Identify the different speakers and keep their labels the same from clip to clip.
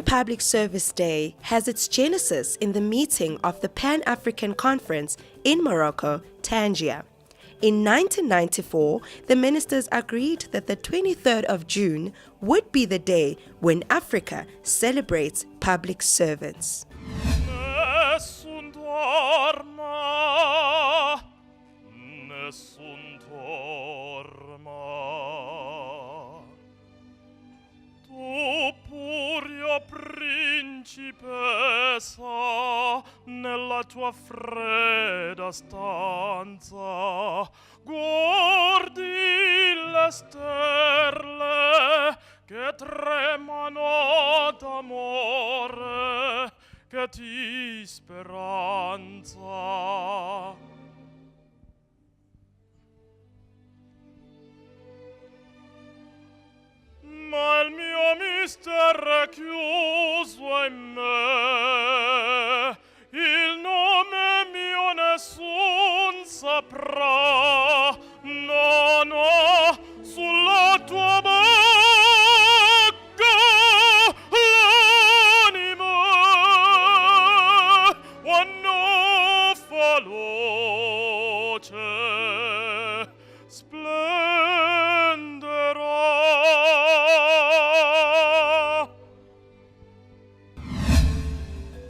Speaker 1: Public Service Day has its genesis in the meeting of the Pan-African Conference in Morocco, Tangier. In 1994, the ministers agreed that the 23rd of June would be the day when Africa celebrates public servants.
Speaker 2: Nessun dorma, nessun dorma. Tu pure principessa, nella tua fredda stanza, guardi le stelle che tremano d'amore, che ti speranza. Ma il mio mistero è chiuso in me, il nome mio nessun saprà, no, no, sulla tua bocca l'anima, quando fa luce, splenderà.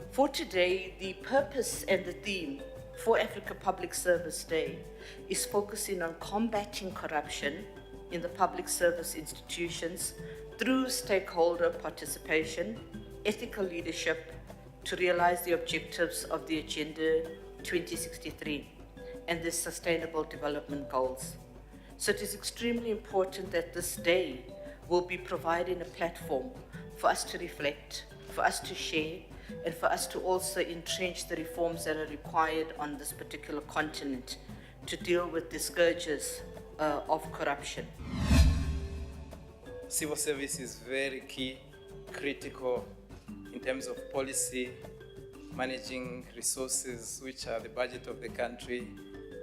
Speaker 3: For today, the purpose and the theme for Africa Public Service Day is focusing on combating corruption in the public service institutions through stakeholder participation, ethical leadership to realize the objectives of the Agenda 2063 and the Sustainable Development Goals. So it is extremely important that this day will be providing a platform for us to reflect, for us to share, and for us to also entrench the reforms that are required on this particular continent to deal with the scourges of corruption.
Speaker 4: Civil service is very key, critical in terms of policy, managing resources, which are the budget of the country,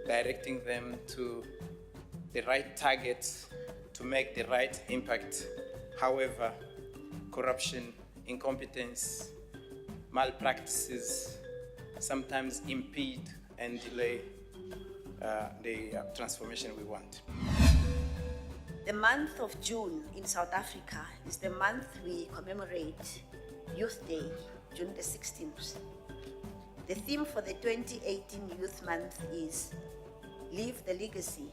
Speaker 4: directing them to the right targets to make the right impact. However, corruption, incompetence, malpractices sometimes impede and delay the transformation we want.
Speaker 5: The month of June in South Africa is the month we commemorate Youth Day, June the 16th. The theme for the 2018 Youth Month is Leave the Legacy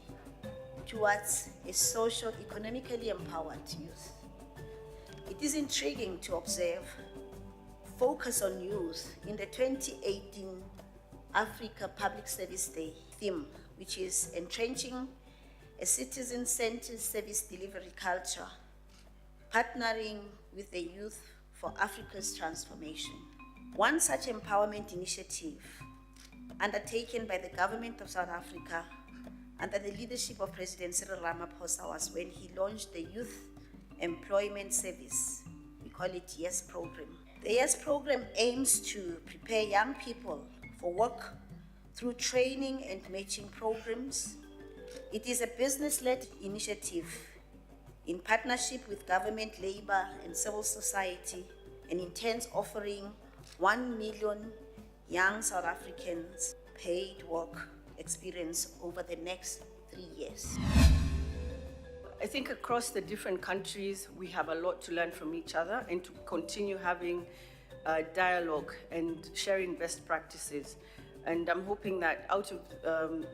Speaker 5: towards a socio-economically empowered youth. It is intriguing to observe focus on youth in the 2018 Africa Public Service Day theme, which is Entrenching a Citizen-Centered Service Delivery Culture, partnering with the youth for Africa's transformation. One such empowerment initiative undertaken by the government of South Africa under the leadership of President Cyril Ramaphosa was when he launched the Youth Employment Service. We call it YES program. The YES program aims to prepare young people for work through training and matching programs. It is a business-led initiative in partnership with government, labor, and civil society, and intends offering 1 million young South Africans paid work experience over the next 3 years.
Speaker 6: I think across the different countries, we have a lot to learn from each other and to continue having dialogue and sharing best practices. And I'm hoping that out of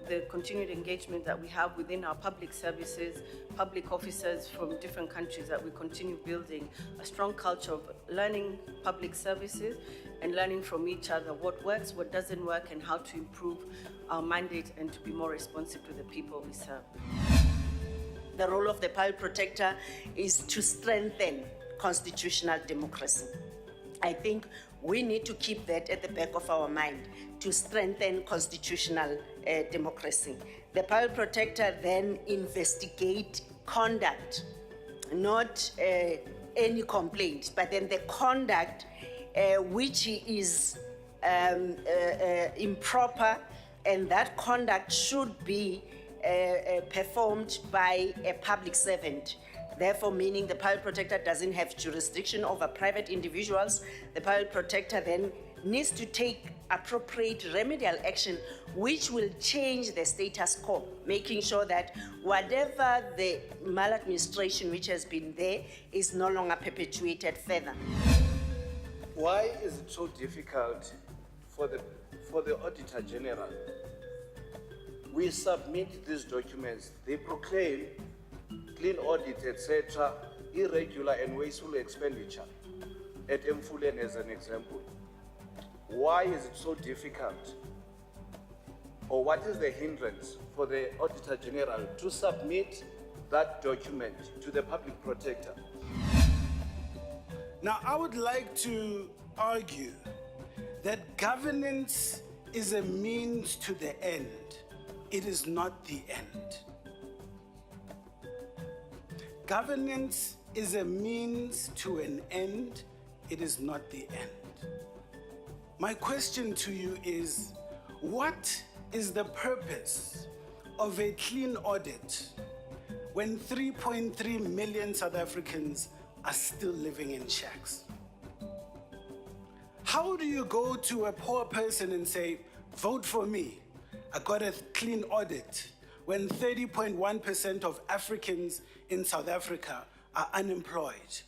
Speaker 6: the continued engagement that we have within our public services, public officers from different countries, that we continue building a strong culture of learning public services and learning from each other what works, what doesn't work, and how to improve our mandate and to be more responsive to the people we serve.
Speaker 7: The role of the public protector is to strengthen constitutional democracy. I think we need to keep that at the back of our mind, to strengthen constitutional democracy. The public protector then investigate conduct, not any complaint, but then the conduct which is improper, and that conduct should be performed by a public servant. therefore meaning the Pile Protector doesn't have jurisdiction over private individuals. The Pile Protector then needs to take appropriate remedial action which will change the status quo, making sure that whatever the maladministration which has been there is no longer perpetuated further.
Speaker 8: Why is it so difficult for the Auditor General? We submit these documents, they proclaim clean audit, etc., irregular and wasteful expenditure, at Mfulen as an example. Why is it so difficult? Or what is the hindrance for the Auditor General to submit that document to the Public Protector?
Speaker 9: Now, I would like to argue that governance is a means to the end. It is not the end. Governance is a means to an end. It is not the end. My question to you is, what is the purpose of a clean audit when 3.3 million South Africans are still living in shacks? How do you go to a poor person and say, vote for me, I got a clean audit, when 30.1% of Africans in South Africa are unemployed?